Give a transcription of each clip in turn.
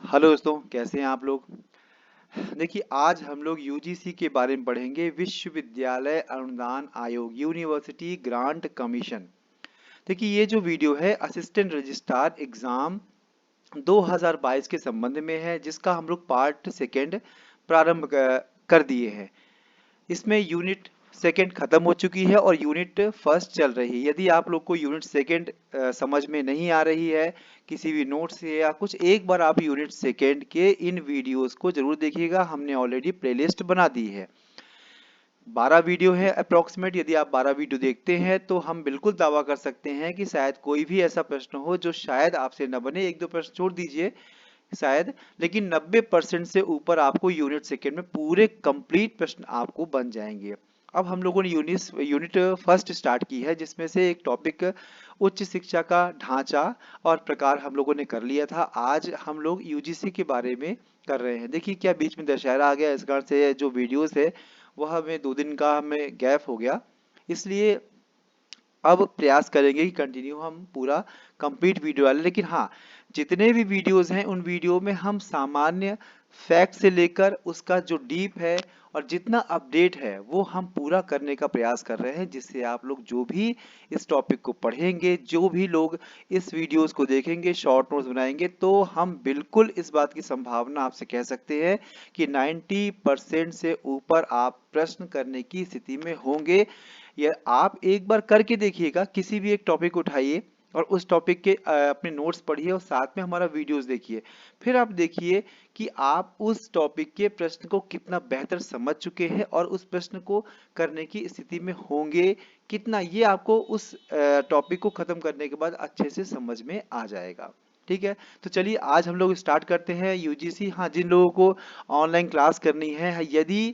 Hello दोस्तों, कैसे हैं आप लोग। देखिए, आज हम लोग यूजीसी के बारे में पढ़ेंगे। विश्वविद्यालय अनुदान आयोग, यूनिवर्सिटी ग्रांट कमीशन। देखिए, ये जो वीडियो है असिस्टेंट रजिस्ट्रार एग्जाम 2022 के संबंध में है, जिसका हम लोग पार्ट सेकेंड प्रारंभ कर दिए हैं। इसमें यूनिट सेकंड खत्म हो चुकी है और यूनिट फर्स्ट चल रही है। यदि आप लोग को यूनिट सेकंड समझ में नहीं आ रही है किसी भी नोट से या कुछ, एक बार आप यूनिट सेकंड के इन वीडियोस को जरूर देखिएगा। हमने ऑलरेडी प्लेलिस्ट बना दी है। 12 वीडियो है अप्रोक्सीमेट। यदि आप 12 वीडियो देखते हैं तो हम बिल्कुल दावा कर सकते हैं कि शायद कोई भी ऐसा प्रश्न हो जो शायद आपसे न बने। एक दो प्रश्न छोड़ दीजिए शायद, लेकिन 90% से ऊपर आपको यूनिट सेकेंड में पूरे कंप्लीट प्रश्न आपको बन जाएंगे। अब हम लोगों ने यूनिट फर्स्ट स्टार्ट की है, जिसमें से एक टॉपिक उच्च शिक्षा का ढांचा और प्रकार हम लोगों ने कर लिया था। आज हम लोग यूजीसी के बारे में कर रहे हैं। देखिए, क्या बीच में दशहरा आ गया, इस कारण से जो वीडियोस है वह हमें 2 दिन का हमें गैप हो गया। इसलिए अब प्रयास करेंगे कि कंटिन्यू हम पूरा कंप्लीट वीडियो वाले। लेकिन हाँ, जितने भी वीडियोस हैं उन वीडियो में हम सामान्य फैक्ट से लेकर उसका जो डीप है और जितना अपडेट है वो हम पूरा करने का प्रयास कर रहे हैं, जिससे आप लोग जो भी इस टॉपिक को पढ़ेंगे, जो भी लोग इस वीडियोस को देखेंगे, शॉर्ट नोट्स बनाएंगे, तो हम बिल्कुल इस बात की संभावना आपसे कह सकते हैं कि 90% से ऊपर आप प्रश्न करने की स्थिति में होंगे। ये आप एक बार करके देखिएगा। किसी भी एक टॉपिक उठाइए और उस टॉपिक के अपने नोट्स पढ़िए और साथ में हमारा वीडियोस देखिए। फिर आप देखिए कि आप उस टॉपिक के प्रश्न को कितना बेहतर समझ चुके हैं और उस प्रश्न को करने की स्थिति में होंगे कितना। ये आपको उस टॉपिक को खत्म करने के बाद अच्छे से समझ में आ जाएगा। ठीक है, तो चलिए आज हम लोग स्टार्ट करते हैं यूजीसी। हाँ, जिन लोगों को ऑनलाइन क्लास करनी है, यदि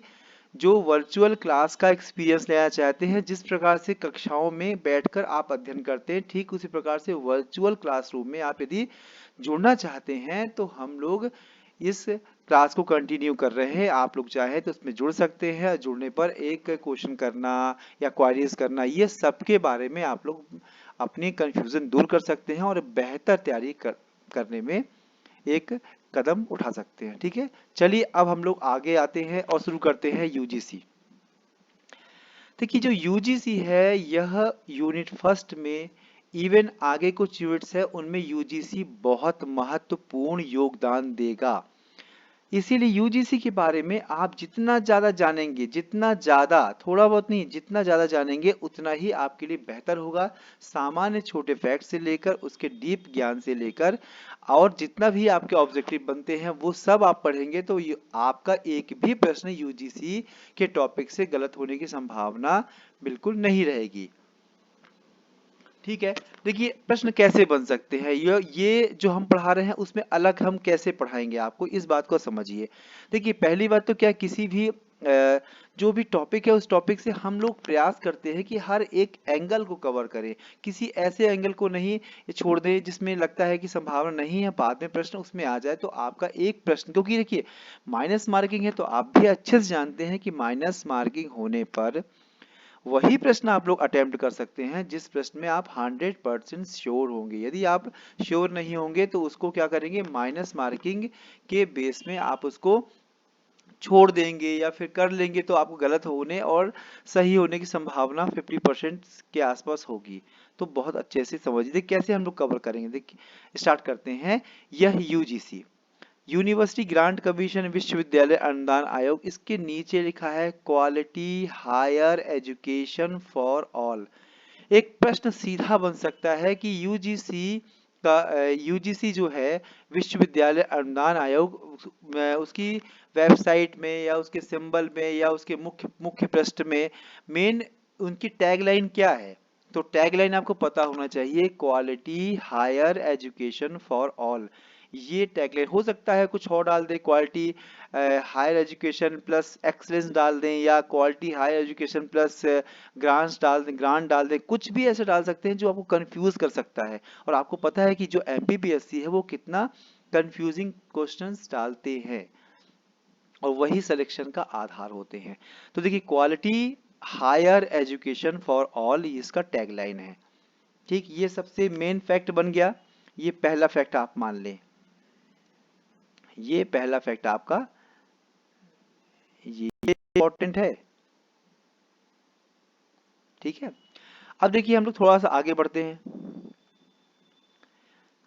जो वर्चुअल क्लास का एक्सपीरियंस लेना चाहते हैं, जिस प्रकार से कक्षाओं में बैठकर आप अध्ययन करते हैं, ठीक उसी प्रकार से वर्चुअल क्लासरूम में आप यदि जुड़ना चाहते हैं तो हम लोग इस क्लास को कंटिन्यू कर रहे हैं। आप लोग चाहें तो उसमें जुड़ सकते हैं। जुड़ने पर एक क्वेश्चन करना या क्वारीज करना, ये सब के बारे में आप लोग अपनी कंफ्यूजन दूर कर सकते हैं और बेहतर तैयारी करने में एक कदम उठा सकते हैं। ठीक है, चलिए अब हम लोग आगे आते हैं और शुरू करते हैं यूजीसी। देखिए, जो यूजीसी है यह यूनिट फर्स्ट में, इवन आगे कुछ यूनिट्स है उनमें यूजीसी बहुत महत्वपूर्ण योगदान देगा। इसीलिए यूजीसी के बारे में आप जितना ज़्यादा जानेंगे, जितना ज़्यादा, थोड़ा बहुत नहीं, जितना ज़्यादा जानेंगे उतना ही आपके लिए बेहतर होगा। सामान्य छोटे फैक्ट से लेकर उसके डीप ज्ञान से लेकर और जितना भी आपके ऑब्जेक्टिव बनते हैं वो सब आप पढ़ेंगे तो आपका एक भी प्रश्न यूजीसी के टॉपिक से गलत होने की संभावना बिल्कुल नहीं रहेगी। ठीक है, देखिए प्रश्न कैसे बन सकते हैं, ये जो हम पढ़ा रहे हैं उसमें अलग हम कैसे पढ़ाएंगे आपको, इस बात को समझिए। देखिए, पहली बात तो क्या, किसी भी जो भी टॉपिक है उस टॉपिक से हम लोग प्रयास करते हैं कि हर एक एंगल को कवर करें। किसी ऐसे एंगल को नहीं छोड़ दें जिसमें लगता है कि संभावना नहीं है बाद में प्रश्न उसमें आ जाए तो आपका एक प्रश्न, क्योंकि देखिए माइनस मार्किंग है तो आप भी अच्छे से जानते हैं कि माइनस मार्किंग होने पर वही प्रश्न आप लोग अटेम्प्ट कर सकते हैं जिस प्रश्न में आप 100% श्योर होंगे। यदि आप श्योर नहीं होंगे तो उसको क्या करेंगे, माइनस मार्किंग के बेस में आप उसको छोड़ देंगे या फिर कर लेंगे तो आपको गलत होने और सही होने की संभावना 50% के आसपास होगी। तो बहुत अच्छे से समझिए। देखिए कैसे हम लोग कवर करेंगे, देखिए स्टार्ट करते हैं। यह यूजीसी, यूनिवर्सिटी ग्रांट कमीशन, विश्वविद्यालय अनुदान आयोग, इसके नीचे लिखा है quality higher education for all. एक प्रश्न सीधा बन सकता है कि यूजीसी जो है विश्वविद्यालय अनुदान आयोग, उसकी वेबसाइट में या उसके सिंबल में या उसके मुख्य मुख्य पृष्ठ में मेन उनकी टैगलाइन क्या है। तो टैगलाइन आपको पता होना चाहिए, quality higher education for all. ये टैगलाइन हो सकता है कुछ और डाल दें, quality higher education plus excellence डाल दें या quality higher education plus grant डाल दें, कुछ भी ऐसे डाल सकते हैं जो आपको कंफ्यूज कर सकता है। और आपको पता है कि जो एमपीपीएससी है वो कितना कंफ्यूजिंग क्वेश्चंस डालते हैं और वही सिलेक्शन का आधार होते हैं। तो देखिए, quality higher education for all इसका टैगलाइन है। ठीक, ये सबसे मेन फैक्ट बन गया। ये पहला फैक्ट आप मान लें। ये पहला फैक्ट आपका ये इम्पोर्टेंट है। ठीक है, अब देखिए हम लोग थोड़ा सा आगे बढ़ते हैं।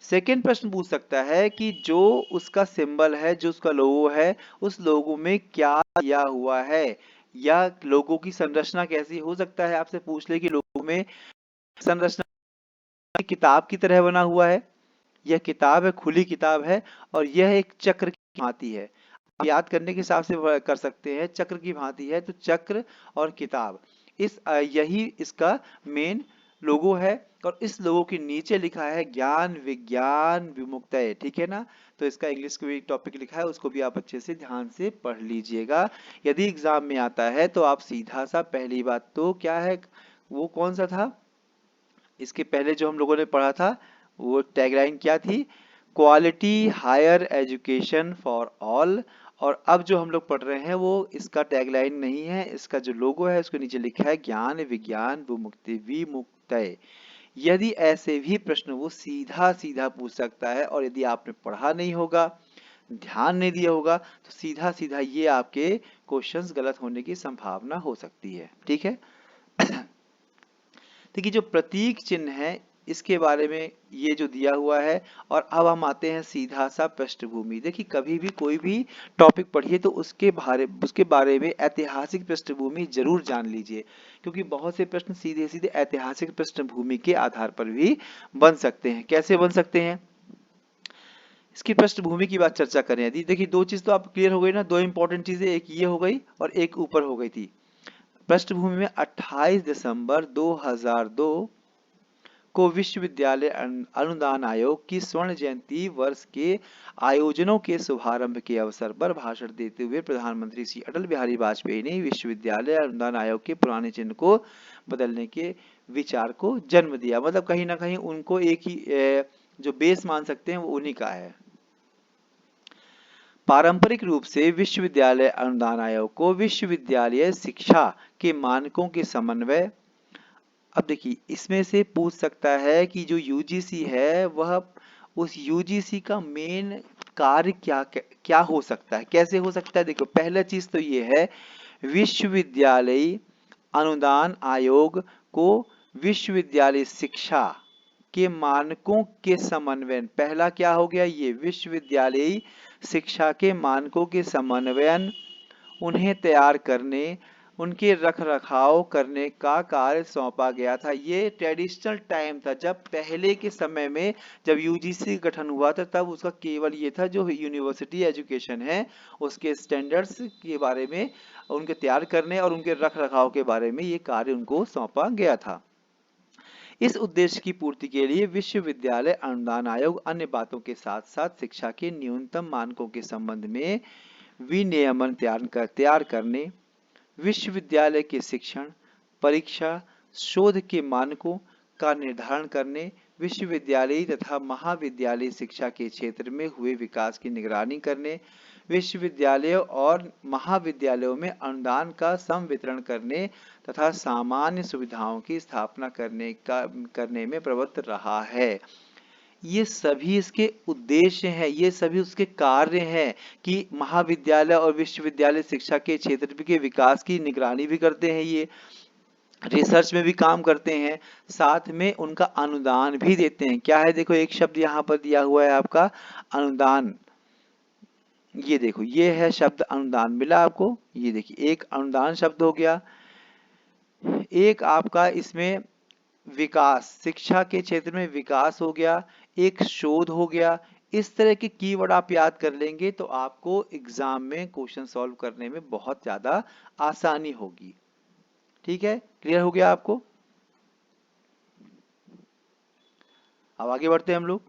सेकेंड प्रश्न पूछ सकता है कि जो उसका सिंबल है, जो उसका लोगो है, उस लोगो में क्या दिया हुआ है, या लोगो की संरचना कैसी हो सकता है। आपसे पूछ ले कि लोगो में संरचना किताब की तरह बना हुआ है, यह किताब है, खुली किताब है, और यह एक चक्र की भांति है। आप याद करने के हिसाब से कर सकते हैं, चक्र की भांति है तो चक्र और किताब, यही इसका मेन लोगो है। और इस लोगो के नीचे लिखा है ज्ञान विज्ञान विमुक्तय, ठीक है ना। तो इसका इंग्लिश का भी टॉपिक लिखा है, उसको भी आप अच्छे से ध्यान से पढ़ लीजिएगा। यदि एग्जाम में आता है तो आप सीधा सा, पहली बात तो क्या है, वो कौन सा था, इसके पहले जो हम लोगों ने पढ़ा था, वो टैगलाइन क्या थी, quality higher education for all. और अब जो हम लोग पढ़ रहे हैं वो इसका टैगलाइन नहीं है, इसका जो लोगो है उसके नीचे लिखा है ज्ञान विज्ञान विमुक्ति विमुक्तय। यदि ऐसे भी प्रश्न वो सीधा सीधा पूछ सकता है, और यदि आपने पढ़ा नहीं होगा, ध्यान नहीं दिया होगा, तो सीधा सीधा ये आपके क्वेश्चंस गलत होने की संभावना हो सकती है। ठीक है, देखिए जो प्रतीक चिन्ह है इसके बारे में ये जो दिया हुआ है। और अब हम आते हैं सीधा सा पृष्ठभूमि। देखिए कभी भी कोई भी टॉपिक पढ़िए तो उसके बारे में ऐतिहासिक पृष्ठभूमि जरूर जान लीजिए, क्योंकि बहुत से प्रश्न सीधे सीधे ऐतिहासिक पृष्ठभूमि के आधार पर भी बन सकते हैं। कैसे बन सकते हैं, इसकी पृष्ठभूमि की बात चर्चा करें यदि, देखिए दो चीज तो आप क्लियर हो गई ना, दो इंपॉर्टेंट चीजें, एक ये हो गई और एक ऊपर हो गई थी। पृष्ठभूमि में 28 दिसंबर 2002 को विश्वविद्यालय अनुदान आयोग की स्वर्ण जयंती वर्ष के आयोजनों के शुभारंभ के अवसर पर भाषण देते हुए प्रधानमंत्री श्री अटल बिहारी वाजपेयी ने विश्वविद्यालय अनुदान आयोग के पुराने चिन्ह को बदलने के विचार को जन्म दिया। मतलब कहीं ना कहीं उनको एक ही जो बेस मान सकते हैं वो उन्हीं का है। पारंपरिक रूप से विश्वविद्यालय अनुदान आयोग को विश्वविद्यालय शिक्षा के मानकों के समन्वय, अब देखिए इसमें से पूछ सकता है कि जो यूजीसी है वह, उस यूजीसी का मेन कार्य क्या क्या हो सकता है, कैसे हो सकता है। देखो पहला चीज तो ये है, विश्वविद्यालय अनुदान आयोग को विश्वविद्यालय शिक्षा के मानकों के समन्वयन, पहला क्या हो गया, ये विश्वविद्यालय शिक्षा के मानकों के समन्वयन, उन्हें तैयार करने, उनके रख रखाव करने का कार्य सौंपा गया था। ये ट्रेडिशनल टाइम था, जब पहले के समय में जब यूजीसी गठन हुआ था तब उसका केवल ये था, जो यूनिवर्सिटी एजुकेशन है उसके स्टैंडर्ड्स के बारे में, उनके तैयार करने और उनके रख रखाव के बारे में ये कार्य उनको सौंपा गया था। इस उद्देश्य की पूर्ति के लिए विश्वविद्यालय अनुदान आयोग अन्य बातों के साथ साथ शिक्षा के न्यूनतम मानकों के संबंध में विनियमन तैयार करने, विश्वविद्यालय के शिक्षण, परीक्षा, शोध के मानकों का निर्धारण करने, विश्वविद्यालय तथा महाविद्यालय शिक्षा के क्षेत्र में हुए विकास की निगरानी करने, विश्वविद्यालयों और महाविद्यालयों में अनुदान का संवितरण करने तथा सामान्य सुविधाओं की स्थापना करने में प्रवृत्त रहा है। ये सभी इसके उद्देश्य हैं, ये सभी उसके कार्य हैं कि महाविद्यालय और विश्वविद्यालय शिक्षा के क्षेत्र के विकास की निगरानी भी करते हैं, ये रिसर्च में भी काम करते हैं, साथ में उनका अनुदान भी देते हैं। क्या है, देखो एक शब्द यहाँ पर दिया हुआ है आपका अनुदान, ये देखो ये है शब्द अनुदान मिला आपको, ये देखिए एक अनुदान शब्द हो गया, एक आपका इसमें विकास, शिक्षा के क्षेत्र में विकास हो गया, एक शोध हो गया। इस तरह के कीवर्ड आप याद कर लेंगे तो आपको एग्जाम में क्वेश्चन सॉल्व करने में बहुत ज्यादा आसानी होगी। ठीक है, क्लियर हो गया आपको। अब आगे बढ़ते हैं हम लोग।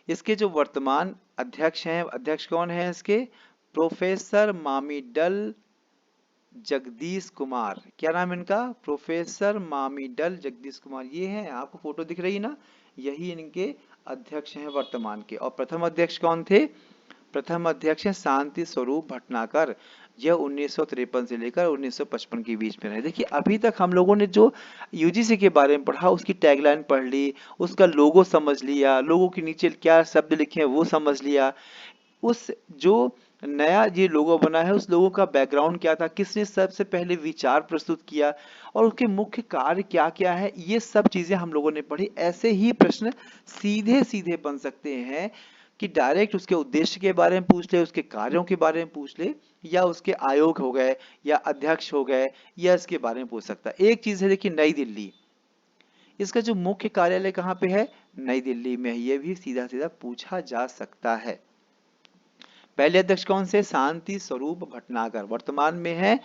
इसके जो वर्तमान अध्यक्ष हैं, अध्यक्ष कौन है इसके, प्रोफेसर मामिडल जगदीश कुमार। क्या नाम है इनका, प्रोफेसर मामिडल जगदीश कुमार। ये हैं, आपको फोटो दिख रही है ना, यही इनके अध्यक्ष हैं वर्तमान के। और प्रथम अध्यक्ष कौन थे, प्रथम अध्यक्ष हैं शांति स्वरूप भटनागर। यह 1953 से लेकर 1955 के बीच में रहे। देखिए अभी तक हम लोगों ने जो यूजीसी के बारे में पढ़ा, उसकी टैगलाइन पढ़ ली, उसका लोगो समझ लिया, लोगो के नीचे क्या शब्द लिखे हैं वो समझ लिया, उस जो नया ये लोगो बना है उस लोगो का बैकग्राउंड क्या था, किसने सबसे पहले विचार प्रस्तुत किया और उसके मुख्य कार्य क्या क्या है, ये सब चीजें हम लोगों ने पढ़ी। ऐसे ही प्रश्न सीधे सीधे बन सकते हैं कि डायरेक्ट उसके उद्देश्य के बारे में पूछ ले, उसके कार्यों के बारे में पूछ ले, या उसके आयोग हो गए या अध्यक्ष हो गए, या इसके बारे में पूछ सकता है। एक चीज है देखिए, नई दिल्ली, इसका जो मुख्य कार्यालय कहाँ पे है, नई दिल्ली में। ये भी सीधा सीधा पूछा जा सकता है। पहले अध्यक्ष कौन से, शांति स्वरूप भटनागर, वर्तमान में है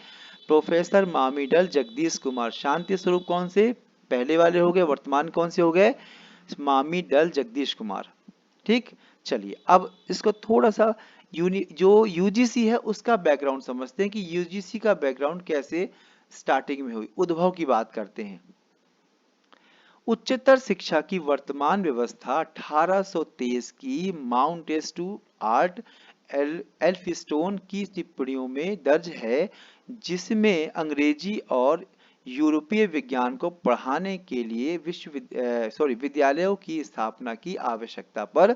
प्रोफेसर मामिडल जगदीश कुमार। शांति स्वरूप कौन से, पहले वाले हो गए, वर्तमान कौन से हो गए, मामिडल जगदीश कुमार। ठीक, चलिए अब इसको थोड़ा सा जो यूजीसी है उसका बैकग्राउंड समझते हैं कि यूजीसी का बैकग्राउंड कैसे स्टार्टिंग में हुई। उद्भव की बात करते हैं। उच्चतर शिक्षा की वर्तमान व्यवस्था 1823 की माउंट एस्टू आर्ट एल्फिस्टोन की टिप्पणियों में दर्ज है, जिसमें अंग्रेजी और यूरोपीय विज्ञान को पढ़ाने के लिए विद्यालयों की स्थापना की आवश्यकता पर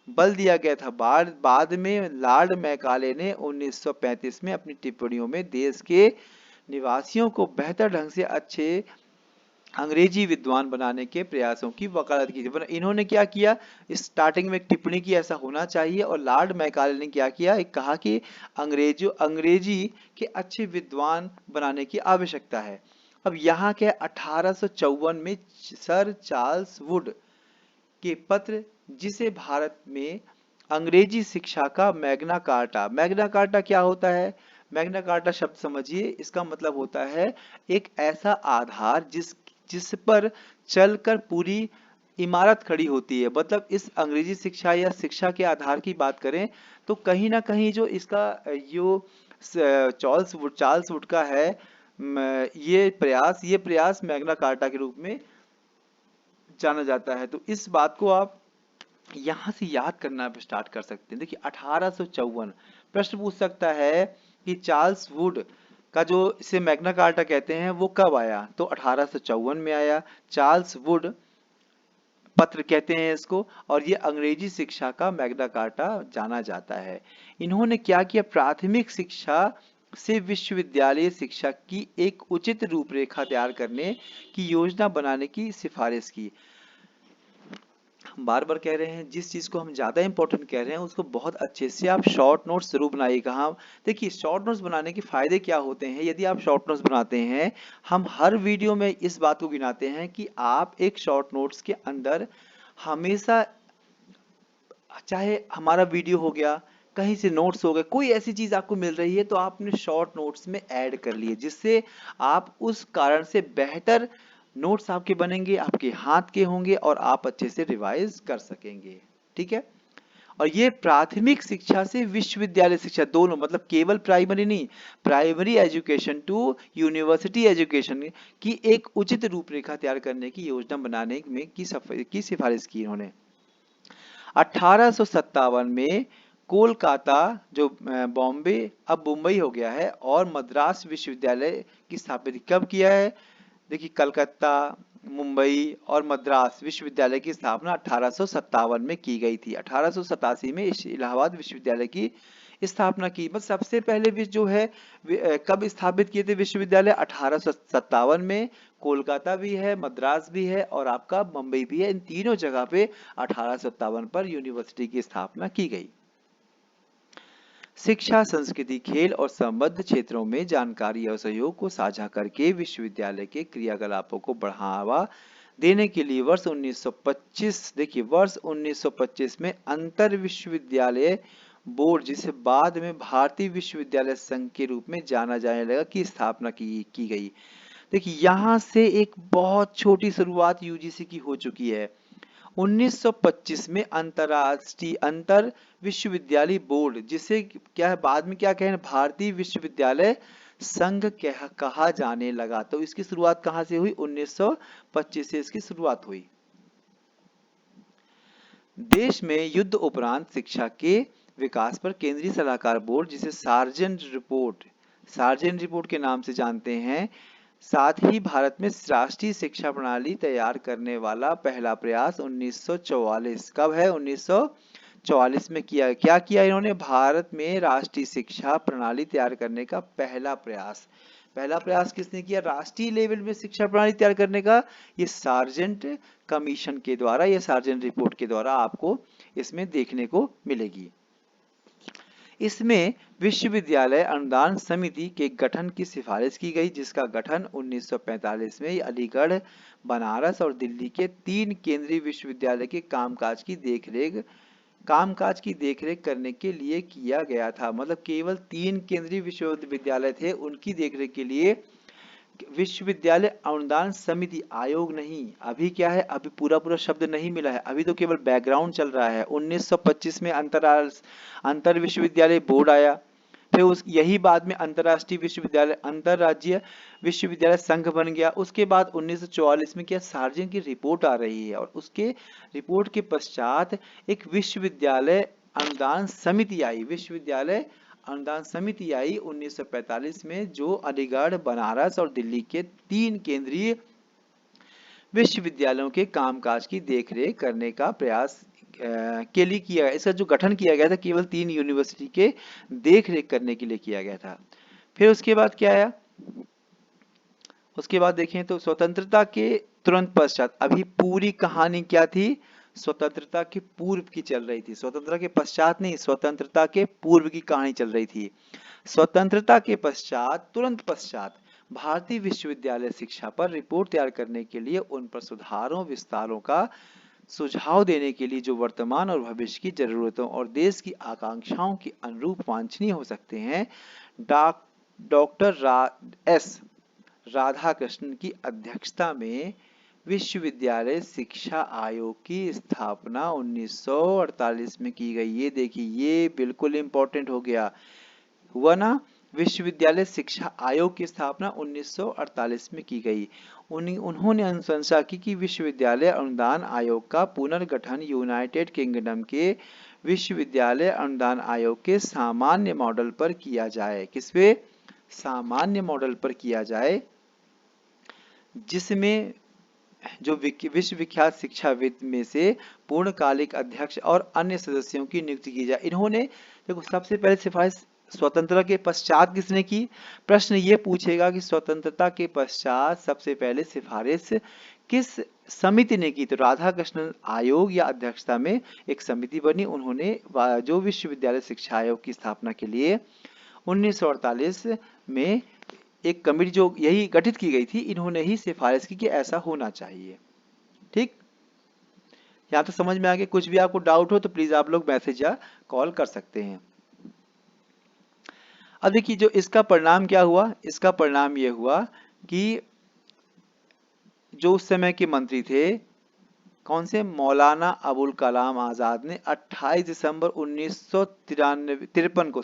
बल दिया गया था। बाद में लॉर्ड मैकाले ने 1935 में अपनी टिप्पणियों में देश के निवासियों को बेहतर ढंग से अच्छे अंग्रेजी विद्वान बनाने के प्रयासों की वकालत की थी। इन्होंने क्या किया, स्टार्टिंग में एक टिप्पणी की ऐसा होना चाहिए, और लॉर्ड मैकाले ने क्या किया, एक कहा कि अंग्रेजी के अच्छे विद्वान बनाने की आवश्यकता है। अब यहाँ क्या, 1854 में सर चार्ल्स वुड के पत्र, जिसे भारत में अंग्रेजी शिक्षा का मैग्ना कार्टा, मैग्ना कार्टा क्या होता है, मैग्ना कार्टा शब्द समझिए, इसका मतलब होता है एक ऐसा आधार जिस पर चलकर पूरी इमारत खड़ी होती है। मतलब इस अंग्रेजी शिक्षा या शिक्षा के आधार की बात करें तो कहीं ना कहीं जो इसका जो चार्ल्स वुड का है ये प्रयास मैग्ना कार्टा के रूप में जाना जाता है। तो इस बात को आप यहां से याद करना स्टार्ट कर सकते हैं। देखिए 1854 प्रश्न पूछ सकता है कि चार्ल्स वुड का जो इसे मैग्ना कार्टा कहते हैं वो कब आया, तो 1854 में आया। चार्ल्स वुड पत्र कहते हैं इसको, और ये अंग्रेजी शिक्षा का मैग्ना कार्टा जाना जाता है। इन्होंने क्या किया, प्राथमिक शिक्षा से विश्वविद्यालय शिक्षा की एक उचित रूपरेखा तैयार करने की योजना बनाने की सिफारिश की। हम बार बार कह रहे हैं, जिस चीज को हम ज्यादा इंपॉर्टेंट कह रहे हैं उसको बहुत अच्छे से आप शॉर्ट नोट्स जरूर बनाइएगा। हाँ देखिए, शॉर्ट नोट्स बनाने के फायदे क्या होते हैं, यदि आप शॉर्ट नोट्स बनाते हैं, हम हर वीडियो में इस बात को गिनाते हैं कि आप एक शॉर्ट नोट्स के अंदर हमेशा, चाहे हमारा वीडियो हो गया, कहीं से नोट्स हो गए, कोई ऐसी चीज आपको मिल रही है तो आपने शॉर्ट नोट्स में ऐड कर लिए, जिससे आप उस कारण से बेहतर नोट्स आपके बनेंगे, आपके हाथ के होंगे और आप अच्छे से रिवाइज कर सकेंगे। ठीक है, और ये प्राथमिक शिक्षा से विश्वविद्यालय शिक्षा दोनों, मतलब केवल प्राइमरी नहीं, primary education to university education की एक उचित रूपरेखा तैयार करने की योजना बनाने में की सिफारिश की इन्होंने। 1857 में कोलकाता, जो बॉम्बे अब मुंबई हो गया है, और मद्रास विश्वविद्यालय की स्थापित कब किया है, देखिए कलकत्ता, मुंबई और मद्रास विश्वविद्यालय की स्थापना 1857 में की गई थी। 1887 में इलाहाबाद विश्वविद्यालय की स्थापना की। बस सबसे पहले भी जो है कब स्थापित किए थे विश्वविद्यालय, 1857 में। कोलकाता भी है, मद्रास भी है और आपका मुंबई भी है। इन तीनों जगह पे 1857 पर यूनिवर्सिटी की स्थापना की गई। शिक्षा, संस्कृति, खेल और संबद्ध क्षेत्रों में जानकारी और सहयोग को साझा करके विश्वविद्यालय के क्रियाकलापों को बढ़ावा देने के लिए वर्ष 1925, देखिए वर्ष 1925 में अंतर विश्वविद्यालय बोर्ड, जिसे बाद में भारतीय विश्वविद्यालय संघ के रूप में जाना जाने लगा, की स्थापना की गई। देखिए यहाँ से एक बहुत छोटी शुरुआत यूजीसी की हो चुकी है। 1925 में अंतरराष्ट्रीय अंतर विश्वविद्यालय बोर्ड, जिसे क्या है बाद में क्या कहें, भारतीय विश्वविद्यालय संघ कहा जाने लगा। तो इसकी शुरुआत कहां से हुई, 1925 से इसकी शुरुआत हुई। देश में युद्ध उपरांत शिक्षा के विकास पर केंद्रीय सलाहकार बोर्ड, जिसे सार्जेंट रिपोर्ट के नाम से जानते हैं, साथ ही भारत में राष्ट्रीय शिक्षा प्रणाली तैयार करने वाला पहला प्रयास 1944, कब है, 1944 में किया। क्या किया इन्होंने? भारत में राष्ट्रीय शिक्षा प्रणाली तैयार करने का पहला प्रयास। पहला प्रयास किसने किया? राष्ट्रीय लेवल में शिक्षा प्रणाली तैयार करने का। ये सार्जेंट कमीशन के द्वारा, ये सार्जेंट रिपोर्ट के द्वारा आपको इसमें देखने को मिलेगी। इसमें विश्वविद्यालय अनुदान समिति के गठन की सिफारिश की गई, जिसका गठन 1945 में अलीगढ़, बनारस और दिल्ली के 3 केंद्रीय विश्वविद्यालय के कामकाज की देखरेख करने के लिए किया गया था। मतलब केवल 3 केंद्रीय विश्वविद्यालय थे, उनकी देखरेख के लिए विश्वविद्यालय अनुदान समिति, आयोग नहीं। अभी क्या है, अभी पूरा शब्द नहीं मिला है, अभी तो केवल बैकग्राउंड चल रहा है। 1925 में अंतर विश्वविद्यालय बोर्ड आया, फिर यही बाद में अंतरराज्यीय विश्वविद्यालय संघ बन गया। उसके बाद 1944 में क्या, सार्जेंट की रिपोर्ट आ रही है, और उसके रिपोर्ट के पश्चात एक विश्वविद्यालय अनुदान समिति आई। 1945 में, जो अलीगढ़, बनारस और दिल्ली के 3 केंद्रीय विश्वविद्यालयों के कामकाज की देखरेख करने का प्रयास के लिए किया गया। इसका जो गठन किया गया था केवल 3 यूनिवर्सिटी के देखरेख करने के लिए किया गया था। फिर उसके बाद क्या आया? उसके बाद देखें तो स्वतंत्रता के तुरंत पश्चात, अभी पूरी कहानी क्या थी? स्वतंत्रता के पूर्व की चल रही थी, स्वतंत्रता के पश्चात नहीं, स्वतंत्रता के पूर्व की कहानी चल रही थी। स्वतंत्रता के पश्चात, तुरंत पश्चात भारतीय विश्वविद्यालय शिक्षा पर रिपोर्ट तैयार करने के लिए, उन पर सुधारों विस्तारों का सुझाव देने के लिए जो वर्तमान और भविष्य की जरूरतों और देश की आकांक्षाओं के अनुरूप वांछनीय हो सकते हैं, डॉक्टर एस राधाकृष्णन की अध्यक्षता में विश्वविद्यालय शिक्षा आयोग की स्थापना 1948 में की गई। ये देखिए, ये बिल्कुल इंपॉर्टेंट हो गया, हुआ ना। विश्वविद्यालय शिक्षा आयोग की स्थापना 1948 में की गई। उन्होंने अनुशंसा की कि विश्वविद्यालय अनुदान आयोग का पुनर्गठन यूनाइटेड किंगडम के विश्वविद्यालय अनुदान आयोग के सामान्य मॉडल पर किया जाए। किस पे? सामान्य मॉडल पर किया जाए, जिसमें जो विश्व विख्यात शिक्षाविद में से पूर्णकालिक अध्यक्ष और अन्य सदस्यों की नियुक्ति की जाए। इन्होंने देखो, सबसे पहले सिफारिश स्वतंत्रता के पश्चात किसने की? प्रश्न ये पूछेगा कि स्वतंत्रता के पश्चात सबसे पहले सिफारिश किस समिति ने की? तो राधाकृष्णन आयोग या अध्यक्षता में एक समिति बनी, उन्होंने जो विश्वविद्यालय शिक्षा आयोग की स्थापना के लिए 1948 में एक कमेटी जो यही गठित की गई थी, इन्होंने ही सिफारिश की कि ऐसा होना चाहिए। ठीक, यहाँ तो समझ में आ गया। कुछ भी आपको डाउट हो तो प्लीज आप लोग मैसेज या कॉल कर सकते हैं। अब देखिए, जो इसका परिणाम क्या हुआ? इसका परिणाम ये हुआ कि जो उस समय के मंत्री थे, कौन से? मौलाना अबुल कलाम आजाद ने 28 दिसंबर 1953 को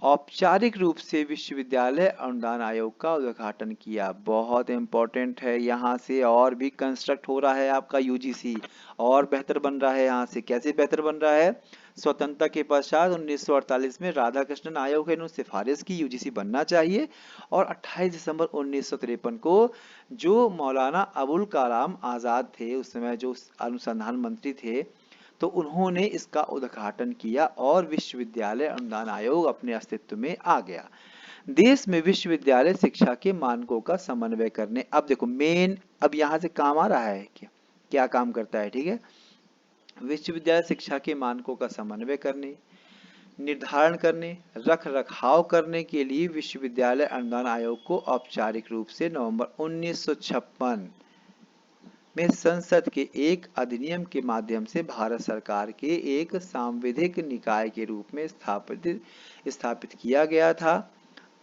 औपचारिक रूप से विश्वविद्यालय अनुदान आयोग का उद्घाटन किया। बहुत इंपॉर्टेंट है, यहाँ से और भी कंस्ट्रक्ट हो रहा है आपका यूजीसी, और बेहतर बन रहा है। यहाँ से कैसे बेहतर बन रहा है? स्वतंत्रता के पश्चात 1948 में राधाकृष्णन आयोग ने सिफारिश की यूजीसी बनना चाहिए, और 28 दिसंबर 1953 को जो मौलाना अबुल कलाम आजाद थे, उस समय जो अनुसंधान मंत्री थे, तो उन्होंने इसका उद्घाटन किया और विश्वविद्यालय अनुदान आयोग अपने अस्तित्व में आ गया। देश में विश्वविद्यालय शिक्षा के मानकों का समन्वय करने, अब देखो मेन, अब यहाँ से काम आ रहा है क्या काम करता है, ठीक है। विश्वविद्यालय शिक्षा के मानकों का समन्वय करने, निर्धारण करने, रख रखाव करने के लिए विश्वविद्यालय अनुदान आयोग को औपचारिक रूप से नवंबर 1956 में संसद के एक अधिनियम के माध्यम से भारत सरकार के एक सांविधिक निकाय के रूप में स्थापित किया गया था।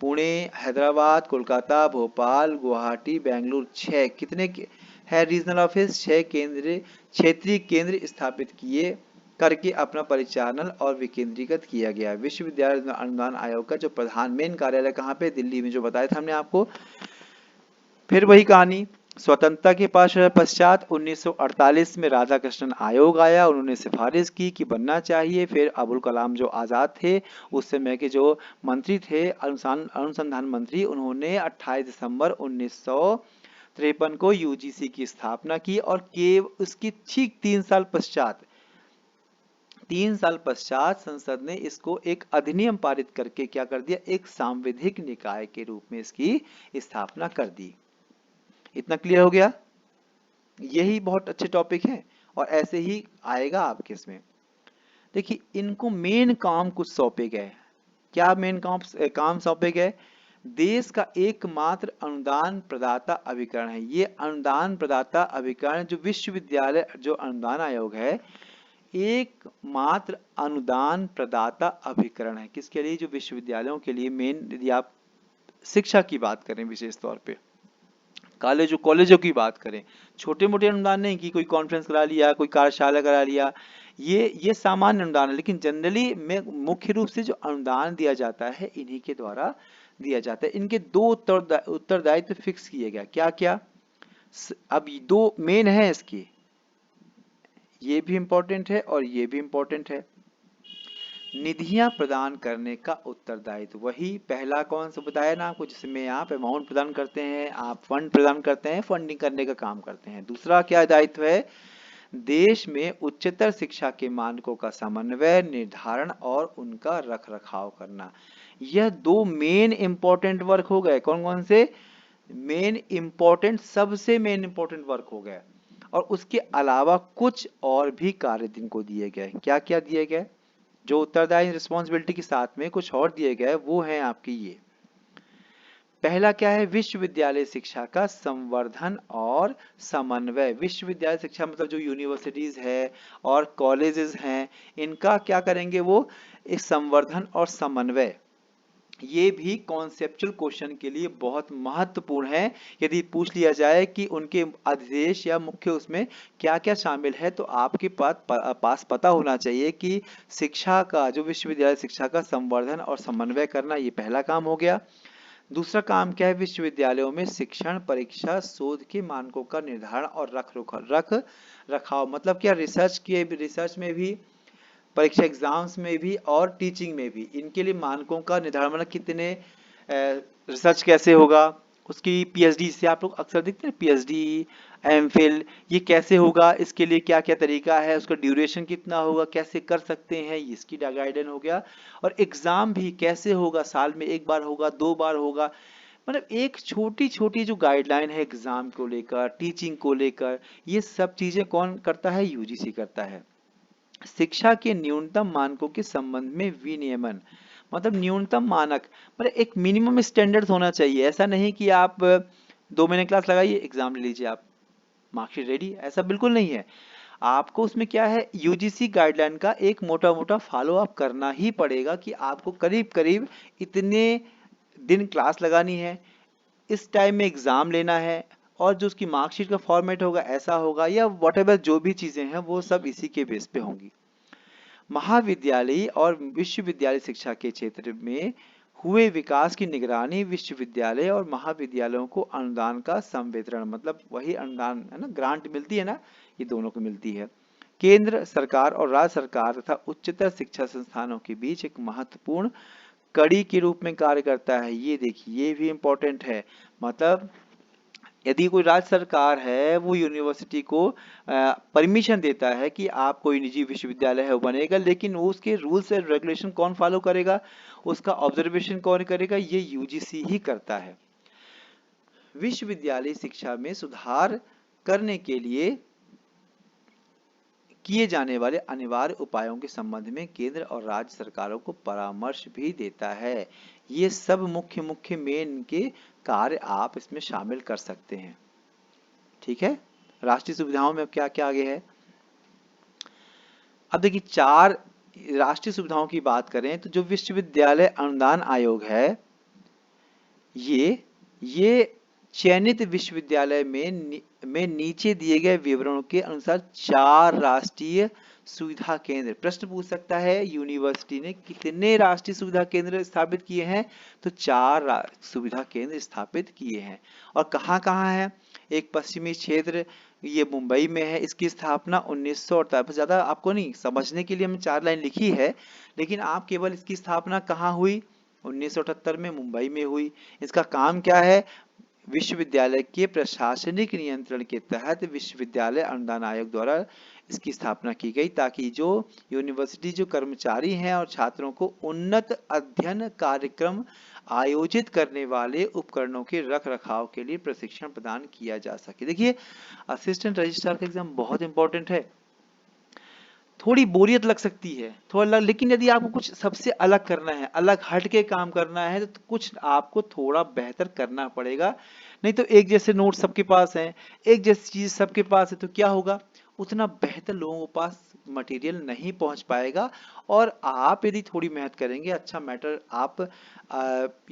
पुणे, हैदराबाद, कोलकाता, भोपाल, गुवाहाटी, बेंगलुरु 6 कितने है रीजनल ऑफिस, 6 क्षेत्रीय केंद्र स्थापित किए करके अपना परिचालन और विकेंद्रीकृत किया गया। विश्वविद्यालय अनुदान आयोग का जो प्रधान मेन कार्यालय कहाँ पे? दिल्ली में, जो बताया था हमने आपको। फिर वही कहानी, स्वतंत्रता के पश्चात 1948 में राधाकृष्णन आयोग आया, उन्होंने सिफारिश की कि बनना चाहिए। फिर अबुल कलाम जो आजाद थे, उस समय के जो मंत्री थे, अनुसंधान मंत्री, उन्होंने 28 दिसंबर 1953 को यूजीसी की स्थापना की, और उसकी ठीक 3 साल पश्चात 3 साल पश्चात संसद ने इसको एक अधिनियम पारित करके क्या कर दिया, एक सांविधिक निकाय के रूप में इसकी स्थापना कर दी। इतना क्लियर हो गया? यही बहुत अच्छे टॉपिक हैं और ऐसे ही आएगा आपके इसमें। देखिए इनको मेन काम कुछ सौंपे गए। क्या मेन काम सौंपे गए? देश का एकमात्र अनुदान प्रदाता अभिकरण है। ये अनुदान प्रदाता अभिकरण जो विश्वविद्यालय जो अनुदान आयोग है, एकमात्र अनुदान प्रदाता अभिकरण है। किसके लिए? जो विश्वविद्यालयों के लिए मेन, यदि आप शिक्षा की बात करें विशेष तौर पे, कॉलेजों की बात करें, छोटे मोटे अनुदान नहीं कि कोई कॉन्फ्रेंस करा लिया, कोई कार्यशाला करा लिया, ये सामान्य अनुदान है। लेकिन जनरली में मुख्य रूप से जो अनुदान दिया जाता है इन्हीं के द्वारा दिया जाता है। इनके दो उत्तरदायित्व फिक्स किए गए। क्या क्या? अब दो मेन है इसकी, ये भी इंपॉर्टेंट है और ये भी इंपॉर्टेंट है। निधियां प्रदान करने का उत्तरदायित्व, वही पहला कौन सा बताया ना आपको, जिसमें आप अमाउंट प्रदान करते हैं, आप फंड प्रदान करते हैं, फंडिंग करने का काम करते हैं। दूसरा क्या दायित्व है? देश में उच्चतर शिक्षा के मानकों का समन्वय, निर्धारण और उनका रख रखाव करना। यह दो मेन इंपॉर्टेंट वर्क हो गए। कौन कौन से? मेन इंपॉर्टेंट, सबसे मेन इंपॉर्टेंट वर्क हो गए। और उसके अलावा कुछ और भी कार्य इनको दिए गए। क्या क्या दिए गए? जो उत्तरदायी रिस्पॉन्सिबिलिटी के साथ में कुछ और दिए गए, वो है आपकी ये। पहला क्या है? विश्वविद्यालय शिक्षा का संवर्धन और समन्वय। विश्वविद्यालय शिक्षा मतलब जो यूनिवर्सिटीज है और कॉलेजेस हैं, इनका क्या करेंगे वो? एक संवर्धन और समन्वय। ये भी कॉन्सेप्चुअल क्वेश्चन के लिए बहुत महत्वपूर्ण है। यदि पूछ लिया जाए कि उनके आदेश या मुख्य उसमें क्या क्या शामिल है, तो आपके पास पता होना चाहिए कि शिक्षा का, जो विश्वविद्यालय शिक्षा का संवर्धन और समन्वय करना, ये पहला काम हो गया। दूसरा काम क्या है? विश्वविद्यालयों में शिक्षण, परीक्षा, शोध के मानकों का निर्धारण और रख रखाव। मतलब क्या? रिसर्च में भी, परीक्षा एग्जाम्स में भी और टीचिंग में भी, इनके लिए मानकों का निर्धारण, मतलब कितने रिसर्च कैसे होगा, उसकी पीएचडी से आप लोग अक्सर देखते हैं, पीएचडी, एमफिल, ये कैसे होगा, इसके लिए क्या क्या तरीका है, उसका ड्यूरेशन कितना होगा, कैसे कर सकते हैं, इसकी गाइडलाइन हो गया। और एग्जाम भी कैसे होगा, साल में एक बार होगा, 2 बार होगा। मतलब एक छोटी छोटी जो गाइडलाइन है एग्जाम को लेकर, टीचिंग को लेकर, ये सब चीजें कौन करता है? यूजीसी करता है। शिक्षा के न्यूनतम मानकों के संबंध में विनियमन, मतलब न्यूनतम मानक, मतलब एक मिनिमम स्टैंडर्ड होना चाहिए। ऐसा नहीं कि आप 2 महीने क्लास लगाइए, एग्जाम ले लीजिए, आप मार्कशीट रेडी, ऐसा बिल्कुल नहीं है। आपको उसमें क्या है? यूजीसी गाइडलाइन का एक मोटा मोटा फॉलो अप करना ही पड़ेगा कि आपको करीब करीब इतने दिन क्लास लगानी है, इस टाइम में एग्जाम लेना है, और जो उसकी मार्कशीट का फॉर्मेट होगा ऐसा होगा, या व्हाटएवर जो भी चीजें हैं वो सब इसी के बेस पे होंगी। महाविद्यालयी और विश्वविद्यालय शिक्षा के क्षेत्र में हुए विकास की निगरानी विश्वविद्यालय और महाविद्यालयों को अनुदान का संवितरण, मतलब वही अनुदान है ना, ग्रांट मिलती है ना, ये दोनों को मिलती है। केंद्र सरकार और राज्य सरकार तथा उच्चतर शिक्षा संस्थानों के बीच एक महत्वपूर्ण कड़ी के रूप में कार्य करता है। ये देखिए, ये भी इंपॉर्टेंट है। मतलब यदि कोई राज्य सरकार है, वो यूनिवर्सिटी को परमिशन देता है कि आप कोई निजी विश्वविद्यालय है वो बनेगा, लेकिन वो उसके रूल्स एंड रेगुलेशन कौन फॉलो करेगा, उसका ऑब्जर्वेशन कौन करेगा? ये यूजीसी ही करता है। विश्वविद्यालय शिक्षा में सुधार करने के लिए किए जाने वाले अनिवार्य उपायों के संबंध में केंद्र और राज्य सरकारों को परामर्श भी देता है। ये सब मुख्य मुख्य मेन के कार्य आप इसमें शामिल कर सकते हैं। ठीक है, राष्ट्रीय सुविधाओं में अब क्या क्या आगे है? अब देखिए, 4 राष्ट्रीय सुविधाओं की बात करें तो जो विश्वविद्यालय अनुदान आयोग है, ये चयनित विश्वविद्यालय में नीचे दिए गए विवरणों के अनुसार 4 राष्ट्रीय सुविधा केंद्र, प्रश्न पूछ सकता है यूनिवर्सिटी ने कितने राष्ट्रीय सुविधा केंद्र स्थापित किए हैं, तो 4 सुविधा केंद्र स्थापित किए हैं। और कहाँ कहाँ है? एक पश्चिमी क्षेत्र, ये मुंबई में है, इसकी स्थापना 1948, ज्यादा आपको नहीं समझने के लिए हमने 4 लाइन लिखी है, लेकिन आप केवल इसकी स्थापना कहाँ हुई? 1978 में मुंबई में हुई। इसका काम क्या है? विश्वविद्यालय के प्रशासनिक नियंत्रण के तहत विश्वविद्यालय अनुदान आयोग द्वारा इसकी स्थापना की गई ताकि जो यूनिवर्सिटी जो कर्मचारी हैं और छात्रों को उन्नत अध्ययन कार्यक्रम आयोजित करने वाले उपकरणों के रख रखाव के लिए प्रशिक्षण प्रदान किया जा सके। देखिए, असिस्टेंट रजिस्ट्रार का एग्जाम बहुत इंपॉर्टेंट है। थोड़ी बोरियत लग सकती है थोड़ा लेकिन यदि आपको कुछ सबसे अलग करना है, अलग हट के काम करना है, तो कुछ आपको थोड़ा बेहतर करना पड़ेगा। नहीं तो एक जैसे नोट सबके पास हैं, एक जैसी चीज सबके पास है, तो क्या होगा, उतना बेहतर लोगों के पास मटेरियल नहीं पहुंच पाएगा। और आप यदि थोड़ी मेहनत करेंगे, अच्छा मैटर आप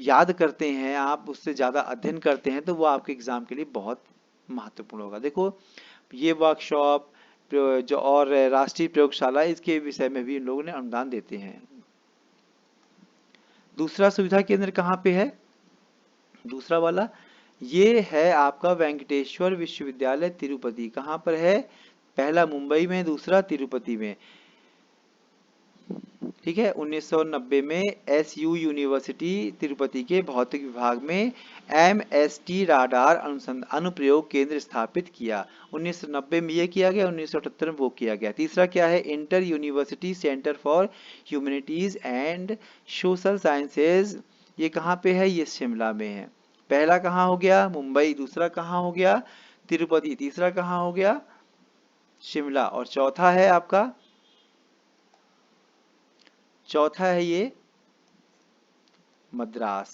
याद करते हैं, आप उससे ज्यादा अध्ययन करते हैं, तो वो आपके एग्जाम के लिए बहुत महत्वपूर्ण होगा। देखो, ये वर्कशॉप जो और राष्ट्रीय प्रयोगशाला, इसके विषय में भी इन लोगों ने अनुदान देते हैं। दूसरा सुविधा केंद्र कहाँ पे है, दूसरा वाला ये है आपका वेंकटेश्वर विश्वविद्यालय तिरुपति। कहाँ पर है, पहला मुंबई में, दूसरा तिरुपति में। ठीक है, 1990 में एसयू यूनिवर्सिटी तिरुपति के भौतिक विभाग में एमएसटी राडार अनुप्रयोग केंद्र स्थापित किया। 1990 में ये किया गया, 1978 में वो किया गया। तीसरा क्या है, inter university centre for humanities and social sciences. ये कहाँ पे है, ये शिमला में है। पहला कहाँ हो गया, मुंबई, दूसरा कहाँ हो गया, तिरुपति, तीसरा कहाँ हो गया, शिमला, और चौथा है आपका, चौथा है ये मद्रास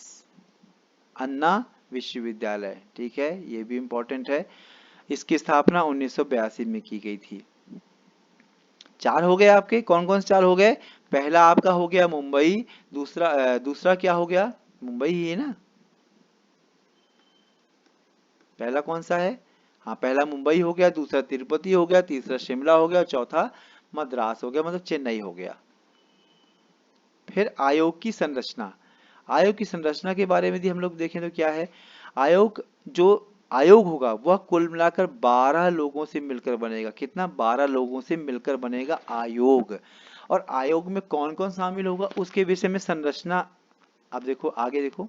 अन्ना विश्वविद्यालय। ठीक है, ये भी इंपॉर्टेंट है। इसकी स्थापना 1982 में की गई थी। चार हो गए आपके, कौन कौन से चार हो गए, पहला आपका हो गया मुंबई, दूसरा क्या हो गया, मुंबई ही है ना, पहला कौन सा है, हाँ पहला मुंबई हो गया, दूसरा तिरुपति हो गया, तीसरा शिमला हो गया, चौथा मद्रास हो गया, मतलब चेन्नई हो गया। फिर आयोग की संरचना, आयोग की संरचना के बारे में यदि हम लोग देखें तो क्या है, आयोग जो आयोग होगा वह कुल मिलाकर 12 लोगों से मिलकर बनेगा। कितना, 12 लोगों से मिलकर बनेगा आयोग। और आयोग में कौन कौन शामिल होगा उसके विषय में संरचना, अब देखो आगे देखो,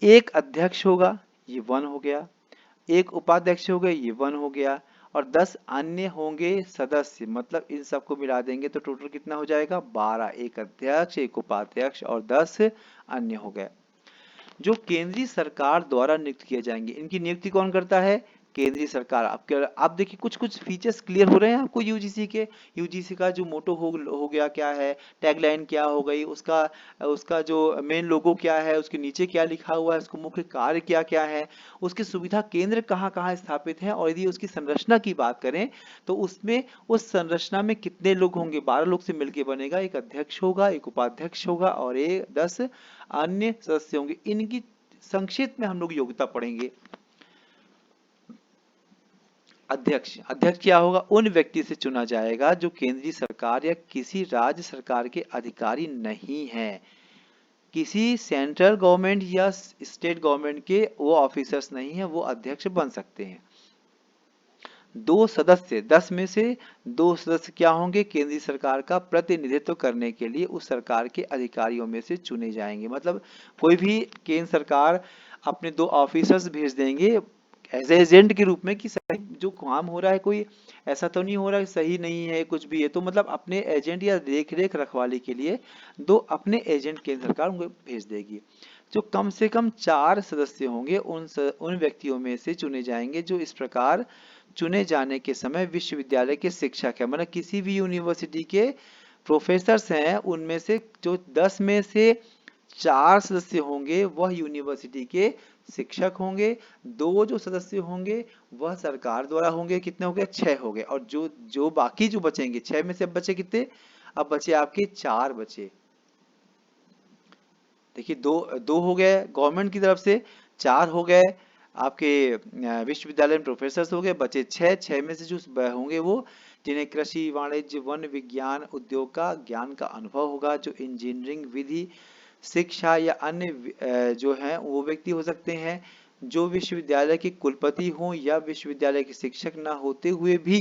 एक अध्यक्ष होगा, ये 1 हो गया, एक उपाध्यक्ष हो गए, ये 1 हो गया, और 10 अन्य होंगे सदस्य, मतलब इन सबको मिला देंगे तो टोटल कितना हो जाएगा, 12। एक अध्यक्ष, एक उपाध्यक्ष और 10 अन्य हो गए, जो केंद्रीय सरकार द्वारा नियुक्त किए जाएंगे। इनकी नियुक्ति कौन करता है, केंद्रीय सरकार। आप देखिए कुछ कुछ फीचर्स क्लियर हो रहे हैं आपको यूजीसी के। यूजीसी का जो मोटो हो गया क्या है, टैगलाइन क्या हो गई, उसका उसका जो मेन लोगो क्या है, उसके नीचे क्या लिखा हुआ है, उसको मुख्य कार्य क्या क्या है, उसके सुविधा केंद्र कहाँ कहाँ स्थापित है, और यदि उसकी संरचना की बात करें तो उसमें उस संरचना में कितने लोग होंगे, 12 लोग से मिलकर बनेगा। एक अध्यक्ष होगा, एक उपाध्यक्ष होगा और 10 अन्य सदस्य होंगे। इनकी संक्षिप्त में हम लोग योग्यता पढ़ेंगे। अध्यक्ष, अध्यक्ष क्या होगा, उन व्यक्ति से चुना जाएगा जो केंद्रीय सरकार या किसी राज्य सरकार के अधिकारी नहीं है, किसी सेंट्रल गवर्नमेंट या स्टेट गवर्नमेंट के वो ऑफिसर्स नहीं है, वो अध्यक्ष बन सकते हैं। 2 सदस्य, 10 में से 2 सदस्य क्या होंगे, केंद्रीय सरकार का प्रतिनिधित्व करने के लिए उस सरकार के अधिकारियों में से चुने जाएंगे। मतलब कोई भी केंद्र सरकार अपने 2 ऑफिसर्स भेज देंगे एज एजेंट के रूप में कि सही जो काम हो रहा है, कोई ऐसा तो नहीं हो रहा है सही नहीं है, कुछ भी है, तो मतलब अपने एजेंट या देख रेख रखवाली के लिए 2 अपने एजेंट केंद्र सरकार उनको भेज देगी। जो कम से कम 4 सदस्य होंगे उन व्यक्तियों में से चुने जाएंगे जो इस प्रकार चुने जाने के समय विश्वविद्यालय के शिक्षक है, मतलब किसी भी यूनिवर्सिटी के प्रोफेसर्स हैं, उनमें से जो 10 में से 4 सदस्य होंगे वह यूनिवर्सिटी के शिक्षक होंगे, 2 जो सदस्य होंगे वह सरकार द्वारा होंगे। कितने हो गए, 6 हो गए। और जो जो बाकी जो बचेंगे, 6 में से अब बचे कितने, अब बचे आपके 4 बचे। देखिए दो दो हो गए गवर्नमेंट की तरफ से, 4 हो गए आपके विश्वविद्यालय में प्रोफेसर हो गए, बचे 6। 6 में से जो होंगे वो जिन्हें कृषि, वाणिज्य, वन विज्ञान, उद्योग का ज्ञान का अनुभव होगा, जो इंजीनियरिंग, विधि, शिक्षा या अन्य जो हैं वो व्यक्ति हो सकते हैं, जो विश्वविद्यालय के कुलपति हों या विश्वविद्यालय के शिक्षक न होते हुए भी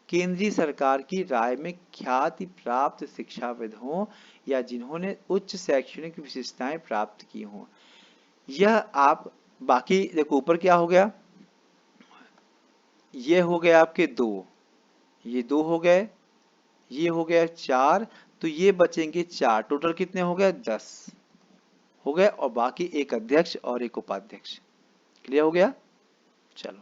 केंद्रीय सरकार की राय में ख्याति प्राप्त शिक्षाविद हों या जिन्होंने उच्च शैक्षणिक विशेषताएं प्राप्त की हों। यह आप बाकी देखो ऊपर क्या हो गया, ये हो गया आपके 2, ये 2 हो गए, ये हो गया 4, तो ये बचेंगे 4, टोटल कितने हो गए 10 हो गए, और बाकी एक अध्यक्ष और एक उपाध्यक्ष। क्लियर हो गया। चलो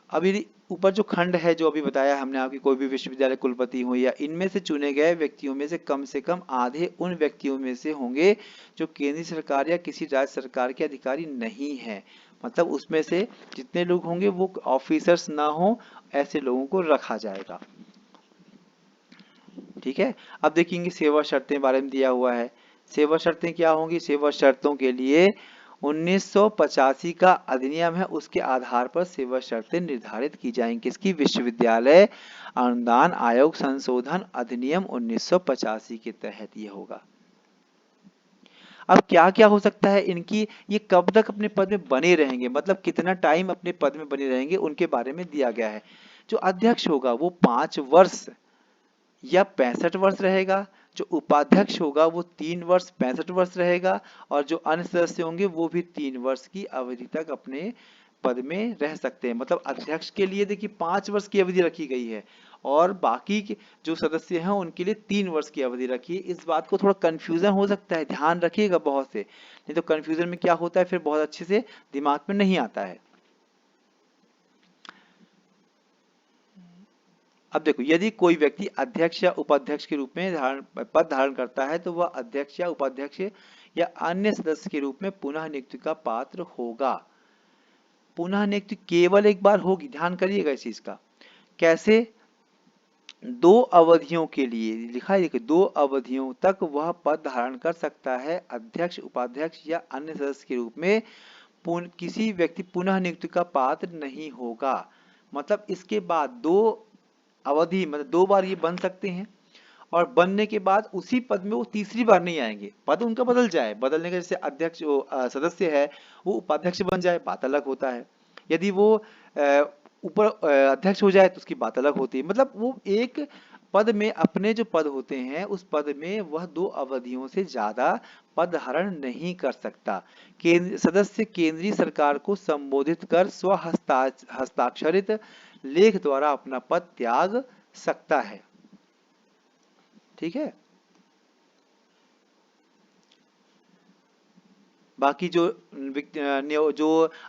अभी ऊपर जो खंड है जो अभी बताया हमने आपकी, कोई भी विश्वविद्यालय कुलपति हो या इनमें से चुने गए व्यक्तियों में से कम आधे उन व्यक्तियों में से होंगे जो केंद्रीय सरकार या किसी राज्य सरकार के अधिकारी नहीं है। मतलब उसमें से जितने लोग होंगे वो ऑफिसर्स ना हो, ऐसे लोगों को रखा जाएगा। ठीक है। अब देखेंगे सेवा शर्तें बारे में दिया हुआ है। सेवा शर्तें क्या होंगी? सेवा शर्तों के लिए 1985 का अधिनियम है, उसके आधार पर सेवा शर्तें निर्धारित की जाएंगी। किसकी? विश्वविद्यालय अनुदान आयोग संशोधन अधिनियम 1985 के तहत ये होगा। अब क्या क्या हो सकता है इनकी, ये कब तक अपने पद में बने रहेंगे, मतलब कितना टाइम अपने पद में बने रहेंगे, उनके बारे में दिया गया है। जो अध्यक्ष होगा वो 5 वर्ष या 65 वर्ष रहेगा, जो उपाध्यक्ष होगा वो 3 वर्ष 65 वर्ष रहेगा, और जो अन्य सदस्य होंगे वो भी 3 वर्ष की अवधि तक अपने पद में रह सकते हैं। मतलब अध्यक्ष के लिए देखिए 5 वर्ष की अवधि रखी गई है, और बाकी के जो सदस्य हैं उनके लिए 3 वर्ष की अवधि रखी है। इस बात को थोड़ा कंफ्यूजन हो सकता है, ध्यान रखिएगा बहुत से, नहीं तो कंफ्यूजन में क्या होता है फिर बहुत अच्छे से दिमाग में नहीं आता है। अब देखो, यदि कोई व्यक्ति अध्यक्ष या उपाध्यक्ष के रूप में पद धारण करता है तो वह अध्यक्ष या उपाध्यक्ष या अन्य सदस्य के रूप में पुनः नियुक्ति का पात्र होगा। पुनः नियुक्ति केवल एक बार होगी, ध्यान करिएगा इस चीज का। कैसे? 2 अवधियों के लिए लिखा है, देखिए 2 अवधियों तक वह पद धारण कर सकता है, अध्यक्ष उपाध्यक्ष या अन्य सदस्य के रूप में। किसी व्यक्ति पुनः नियुक्ति का पात्र नहीं होगा। मतलब इसके बाद 2 अवधि, मतलब 2 बार ये बन सकते हैं, और बनने के बाद उसी पद में वो तीसरी बार नहीं आएंगे। पद उनका बदल जाए, बदलने का जैसे अध्यक्ष सदस्य है वो उपाध्यक्ष बन जाए, बात अलग होता है। यदि वो ऊपर अध्यक्ष हो जाए तो उसकी बात अलग होती है। मतलब वो एक पद में, अपने जो पद होते हैं उस पद में वह 2 अवधियों से ज्यादा पद धारण नहीं कर सकता। केंद्र सदस्य केंद्रीय सरकार को संबोधित कर स्व हस्ताक्षरित लेख द्वारा अपना पद त्याग सकता है। ठीक है। बाकी जो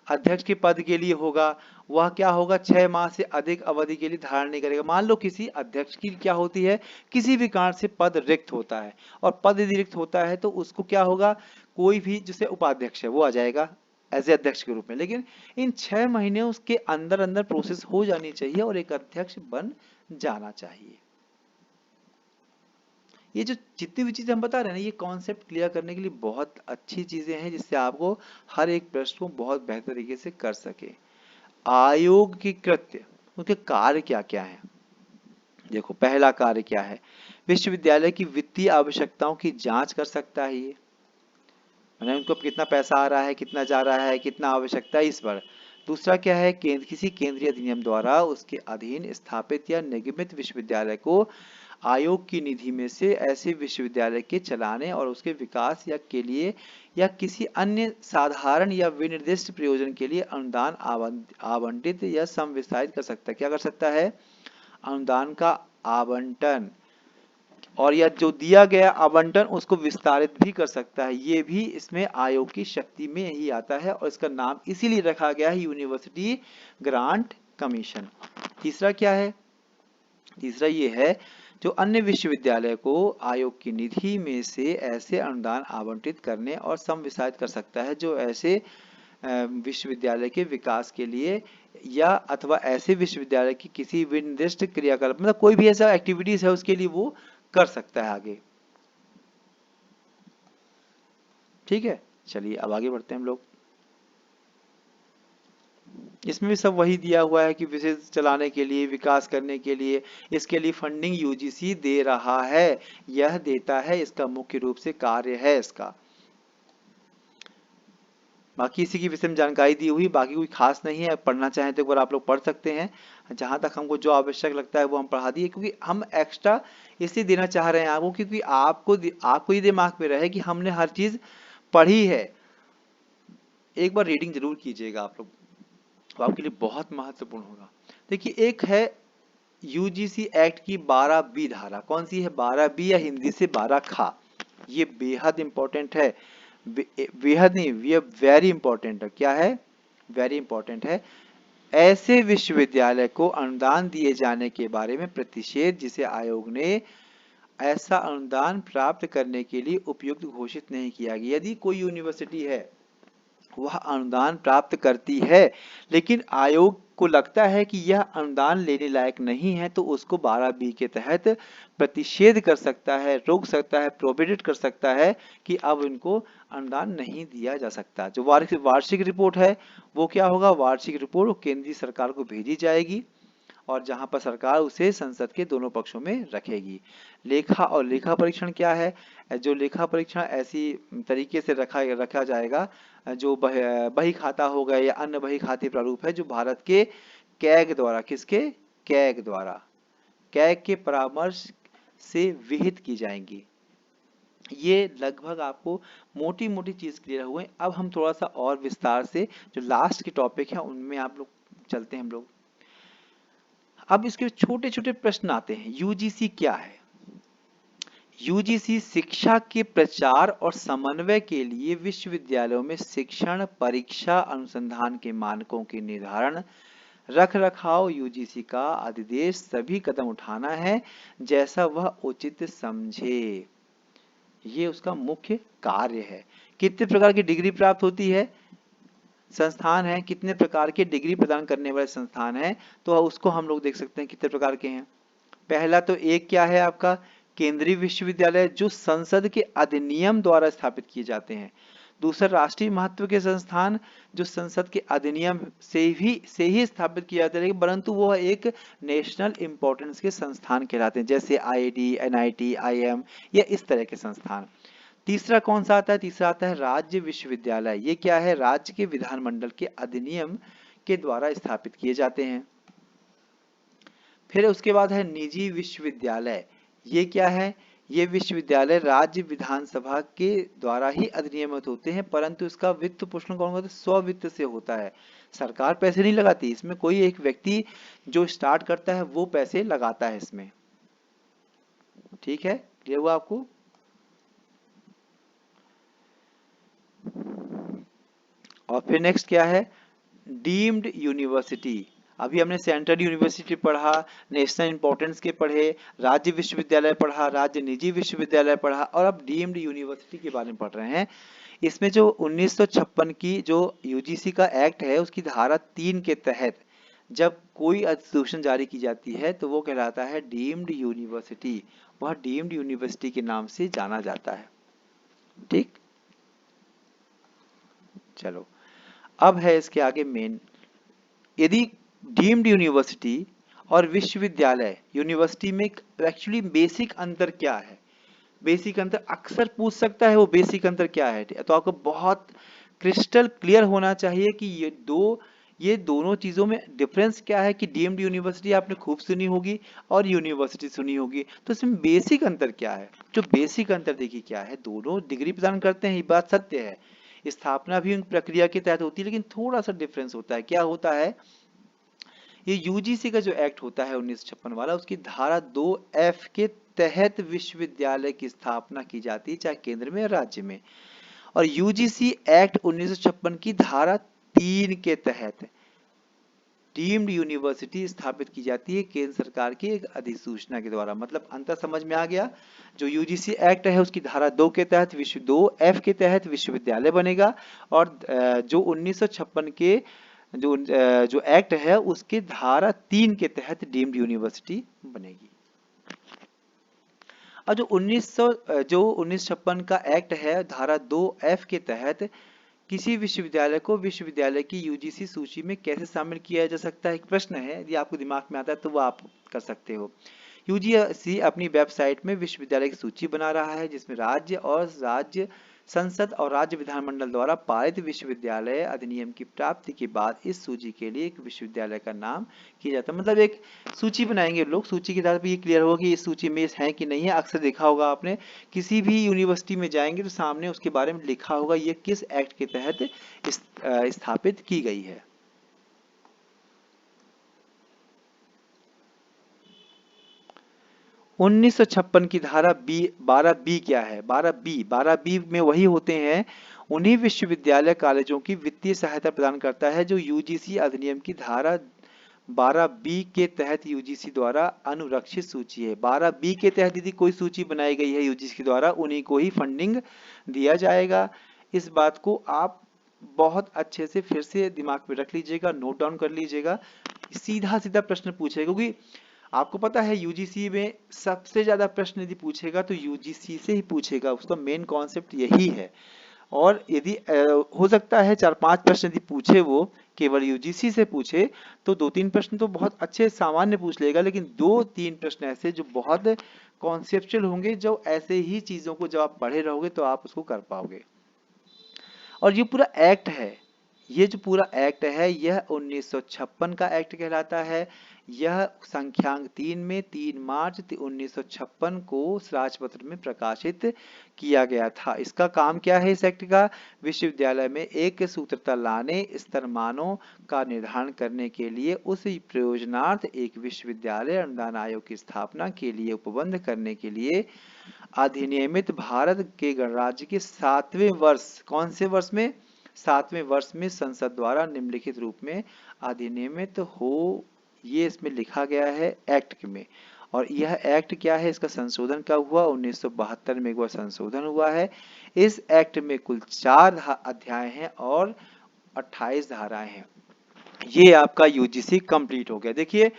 अध्यक्ष के पद के लिए होगा वह क्या होगा, 6 माह से अधिक अवधि के लिए धारण नहीं करेगा। मान लो किसी अध्यक्ष की क्या होती है, किसी भी कारण से पद रिक्त होता है, और पद यदि रिक्त होता है तो उसको क्या होगा, कोई भी जिसे उपाध्यक्ष है वो आ जाएगा एज ए अध्यक्ष के रूप में। लेकिन इन 6 महीने उसके अंदर अंदर प्रोसेस हो जानी चाहिए और एक अध्यक्ष बन जाना चाहिए। ये जो जितनी भी चीजें हम बता रहे हैं ना, ये कॉन्सेप्ट क्लियर करने के लिए बहुत अच्छी चीजें हैं, जिससे आपको हर एक प्रश्न को बहुत बेहतर तरीके से कर सके। आयोग की कृत्य, उनके कार्य क्या क्या है? देखो, पहला कार्य क्या है, विश्वविद्यालय की वित्तीय आवश्यकताओं की जांच कर सकता है ये, मतलब उनको कितना पैसा आ रहा है, कितना जा रहा है, कितना आवश्यकता है, इस पर। दूसरा क्या है, किसी केंद्रीय अधिनियम द्वारा उसके अधीन स्थापित या निगमित विश्वविद्यालय को आयोग की निधि में से ऐसे विश्वविद्यालय के चलाने और उसके विकास या के लिए या किसी अन्य साधारण या विनिर्दिष्ट प्रयोजन के लिए अनुदान आवंटित या संविसारित कर सकता है। क्या कर सकता है? अनुदान का आवंटन, और या जो दिया गया आवंटन उसको विस्तारित भी कर सकता है। ये भी इसमें आयोग की शक्ति में ही आता है, और इसका नाम इसीलिए रखा गया है यूनिवर्सिटी ग्रांट कमीशन। तीसरा क्या है? तीसरा ये है, जो अन्य विश्वविद्यालय को आयोग की निधि में से ऐसे अनुदान आवंटित करने और संविसारित कर सकता है जो ऐसे विश्वविद्यालय के विकास के लिए या अथवा ऐसे विश्वविद्यालय की किसी विनिर्दिष्ट क्रियाकलाप, मतलब कोई भी ऐसा एक्टिविटीज है उसके लिए वो कर सकता है आगे। ठीक है, चलिए अब आगे बढ़ते हैं हम लोग। इसमें भी सब वही दिया हुआ है कि विशेष चलाने के लिए, विकास करने के लिए, इसके लिए फंडिंग यूजीसी दे रहा है, यह देता है, इसका मुख्य रूप से कार्य है इसका। बाकी इसी की विषय में जानकारी दी हुई, बाकी कोई खास नहीं है। पढ़ना चाहें तो एक बार आप लोग पढ़ सकते हैं। जहां तक हमको जो आवश्यक लगता है वो हम पढ़ा दिए, क्योंकि हम एक्स्ट्रा इसलिए देना चाह रहे हैं आपको, क्योंकि आपको ये दिमाग में रहे कि हमने हर चीज पढ़ी है। एक बार रीडिंग जरूर कीजिएगा आप लोग, तो आपके लिए बहुत महत्वपूर्ण होगा। देखिए एक है यूजीसी एक्ट की 12B धारा, कौन सी है? 12B या हिंदी से 12 खा। ये बेहद इंपॉर्टेंट है, बेहद नहीं, ये वेरी इंपॉर्टेंट है। क्या है? वेरी इंपॉर्टेंट है। ऐसे विश्वविद्यालय को अनुदान दिए जाने के बारे में प्रतिषेध जिसे आयोग ने ऐसा अनुदान प्राप्त करने के लिए उपयुक्त घोषित नहीं किया गया। यदि कोई यूनिवर्सिटी है वह अनुदान प्राप्त करती है लेकिन आयोग को लगता है कि यह अनुदान लेने लायक नहीं है तो उसको 12B के तहत प्रतिषेध कर सकता है, रोक सकता है, प्रोहिबिट कर सकता है कि अब इनको अनुदान नहीं दिया जा सकता। जो वार्षिक रिपोर्ट है वो क्या होगा? वार्षिक रिपोर्ट केंद्रीय सरकार को भेजी जाएगी और जहां पर सरकार उसे संसद के दोनों पक्षों में रखेगी। लेखा और लेखा परीक्षण क्या है? जो लेखा परीक्षण ऐसी तरीके से रखा जाएगा जो बही खाता हो गया या अन्य बही खाते प्रारूप है जो भारत के कैग द्वारा, किसके? कैग द्वारा, कैग के परामर्श से विहित की जाएंगी। ये लगभग आपको मोटी मोटी चीज क्लियर हुए। अब हम थोड़ा सा और विस्तार से जो लास्ट के टॉपिक है उनमें आप लोग चलते हैं हम लोग। अब इसके छोटे छोटे प्रश्न आते हैं। यूजीसी क्या है? यूजीसी शिक्षा के प्रचार और समन्वय के लिए विश्वविद्यालयों में शिक्षण, परीक्षा, अनुसंधान के मानकों के निर्धारण, रख रखाव, यूजीसी का अधिदेश सभी कदम उठाना है जैसा वह उचित समझे। ये उसका मुख्य कार्य है। कितने प्रकार की डिग्री प्राप्त होती है? संस्थान है, कितने प्रकार के डिग्री प्रदान करने वाले संस्थान है, तो उसको हम लोग देख सकते हैं कितने प्रकार के हैं। पहला तो एक क्या है आपका? केंद्रीय विश्वविद्यालय जो संसद के अधिनियम द्वारा स्थापित किए जाते हैं। दूसरा राष्ट्रीय महत्व के संस्थान जो संसद के अधिनियम से ही स्थापित किए जाते हैं, परंतु वो एक नेशनल इंपॉर्टेंस के संस्थान कहलाते हैं, जैसे आईआईटी, एनआईटी, आईएम या इस तरह के संस्थान। तीसरा कौन सा आता है? तीसरा आता है राज्य विश्वविद्यालय। ये क्या है? राज्य के विधानमंडल के अधिनियम के द्वारा स्थापित किए जाते हैं। फिर उसके बाद है निजी विश्वविद्यालय। ये क्या है? ये विश्वविद्यालय राज्य विधानसभा के द्वारा ही अधिनियमित होते हैं, परंतु इसका वित्त पोषण कौन करता है? स्ववित्त से होता है। सरकार पैसे नहीं लगाती इसमें, कोई एक व्यक्ति जो स्टार्ट करता है वो पैसे लगाता है इसमें। ठीक है, क्लियर हुआ आपको? और फिर नेक्स्ट क्या है? Deemed university. अभी हमने सेंट्रल यूनिवर्सिटी पढ़ा, नेशनल इंपॉर्टेंस के पढ़े, राज्य विश्वविद्यालय पढ़ा, राज्य निजी विश्वविद्यालय पढ़ा, और अब डीम्ड यूनिवर्सिटी के बारे में पढ़ रहे हैं। इसमें जो 1956 की जो यूजीसी का एक्ट है उसकी धारा 3 के तहत जब कोई अधिसूचना जारी की जाती है तो वो कहलाता है डीम्ड यूनिवर्सिटी। वह डीम्ड यूनिवर्सिटी के नाम से जाना जाता है। ठीक, चलो अब है इसके आगे मेन। यदि डीम्ड यूनिवर्सिटी और विश्वविद्यालय, यूनिवर्सिटी में एक्चुअली बेसिक अंतर क्या है? बेसिक अंतर अक्सर पूछ सकता है, वो बेसिक अंतर क्या है? तो आपको बहुत क्रिस्टल क्लियर होना चाहिए कि ये दोनों चीजों में डिफरेंस क्या है। कि डीम्ड यूनिवर्सिटी आपने खूब सुनी होगी और यूनिवर्सिटी सुनी होगी, तो इसमें बेसिक अंतर क्या है? जो बेसिक अंतर देखिए क्या है, दोनों डिग्री प्रदान करते हैं, ये बात सत्य है, स्थापना भी उन प्रक्रिया के तहत होती है, लेकिन थोड़ा सा डिफरेंस होता है। क्या होता है? ये यूजीसी का जो एक्ट होता है 1956 वाला, उसकी धारा 2F के तहत विश्वविद्यालय की स्थापना की जाती है, चाहे केंद्र में या राज्य में। और यूजीसी एक्ट 1956 की धारा 3 के तहत डीम्ड यूनिवर्सिटी स्थापित की जाती है केंद्र सरकार की एक अधिसूचना के द्वारा। मतलब अंतर समझ में आ गया? जो यूजीसी एक्ट है उसकी धारा 2 के तहत 2F के तहत विश्वविद्यालय बनेगा, और जो 1956 के जो एक्ट है उसके धारा 3 के तहत डीम्ड यूनिवर्सिटी बनेगी। और जो 1956 का एक्ट है धारा 2F के तहत किसी विश्वविद्यालय को विश्वविद्यालय की यूजीसी सूची में कैसे शामिल किया जा सकता है, एक प्रश्न है। यदि आपको दिमाग में आता है तो वो आप कर सकते हो। यूजीसी अपनी वेबसाइट में विश्वविद्यालय की सूची बना रहा है जिसमें राज्य संसद और राज्य विधानमंडल द्वारा पारित विश्वविद्यालय अधिनियम की प्राप्ति के बाद इस सूची के लिए एक विश्वविद्यालय का नाम किया जाता है। मतलब एक सूची बनाएंगे लोग, सूची के आधार पर ये क्लियर होगा कि इस सूची में है कि नहीं है। अक्सर देखा होगा आपने, किसी भी यूनिवर्सिटी में जाएंगे तो सामने उसके बारे में लिखा होगा ये किस एक्ट के तहत स्थापित की गई है। 1956 की धारा बी 12 बी क्या है? 12 बी में वही होते हैं, उन्हीं विश्वविद्यालय कॉलेजों की वित्तीय सहायता प्रदान करता है जो यूजीसी अधिनियम की धारा 12 बी के तहत यूजीसी द्वारा अनुरक्षित सूची है। 12 बी के तहत यदि कोई सूची बनाई गई है यूजीसी द्वारा, उन्हीं को ही फंडिंग दिया जाएगा। इस बात को आप बहुत अच्छे से फिर से दिमाग में रख लीजिएगा, नोट डाउन कर लीजिएगा। सीधा सीधा प्रश्न पूछेगा, क्योंकि आपको पता है यूजीसी में सबसे ज्यादा प्रश्न यदि पूछेगा तो यूजीसी से ही पूछेगा, उसका मेन कॉन्सेप्ट यही है। और यदि हो सकता है 4-5 प्रश्न यदि पूछे वो केवल यूजीसी से पूछे तो 2-3 प्रश्न तो बहुत अच्छे सामान्य पूछ लेगा, लेकिन 2-3 प्रश्न ऐसे जो बहुत कॉन्सेप्चुअल होंगे, जो ऐसे ही चीजों को जब आप पढ़े रहोगे तो आप उसको कर पाओगे। और ये पूरा एक्ट है, ये जो पूरा एक्ट है यह 1956 का एक्ट कहलाता है। यह संख्यांक 3 में 3 मार्च 1956 को राजपत्र में प्रकाशित किया गया था। इसका काम क्या है इस एक्ट का? विश्वविद्यालय में एक सूत्रता लाने, स्तर मानों का निर्धारण करने के लिए उस प्रयोजनार्थ एक विश्वविद्यालय अनुदान आयोग की स्थापना के लिए उपबंध करने के लिए अधिनियमित भारत के गणराज्य के 7वें वर्ष, कौन से वर्ष में? 7वें वर्ष में संसद द्वारा निम्नलिखित रूप में अधिनियमित हो, ये इसमें लिखा गया है एक्ट में। और यह एक्ट क्या है, इसका संशोधन कब हुआ? 1972 में एक बार संशोधन हुआ है। इस एक्ट में कुल 4 अध्याय हैं और 28 धाराएं हैं। ये आपका यूजीसी कंप्लीट हो गया। देखिए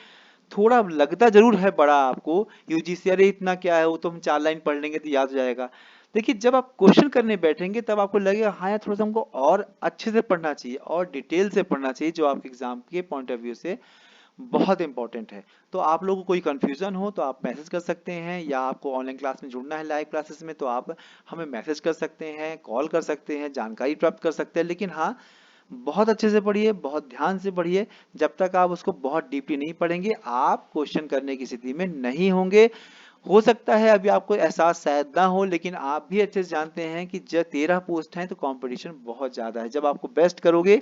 थोड़ा लगता जरूर है बड़ा आपको यूजीसी, अरे इतना क्या है, वो तो हम 4 लाइन पढ़ लेंगे तो याद हो जाएगा। देखिए जब आप क्वेश्चन करने बैठेंगे तब आपको लगेगा हाँ यार थोड़ा सा हमको और अच्छे से पढ़ना चाहिए और डिटेल से पढ़ना चाहिए, जो आपके एग्जाम के पॉइंट ऑफ व्यू से बहुत इंपॉर्टेंट है। तो आप लोगों को कोई कंफ्यूजन हो तो आप मैसेज कर सकते हैं, या आपको ऑनलाइन क्लास में जुड़ना है लाइव क्लासेस में तो आप हमें मैसेज कर सकते हैं, कॉल कर सकते हैं, जानकारी प्राप्त कर सकते हैं। लेकिन हाँ, बहुत अच्छे से पढ़िए, बहुत ध्यान से पढ़िए। जब तक आप उसको बहुत डीपली नहीं पढ़ेंगे आप क्वेश्चन करने की स्थिति में नहीं होंगे। हो सकता है अभी आपको एहसास शायद ना हो, लेकिन आप भी अच्छे से जानते हैं कि जब 13 पोस्ट हैं तो कंपटीशन बहुत ज्यादा है। जब आपको बेस्ट करोगे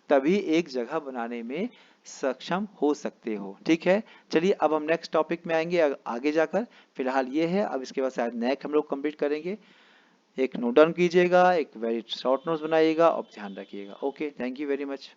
तभी एक जगह बनाने में सक्षम हो सकते हो। ठीक है, चलिए अब हम नेक्स्ट टॉपिक में आएंगे आगे जाकर। फिलहाल ये है, अब इसके बाद शायद नेक्स्ट हम लोग कंप्लीट करेंगे। एक नोट डाउन कीजिएगा, एक वेरी शॉर्ट नोट्स बनाइएगा और ध्यान रखिएगा। Okay, thank you very much.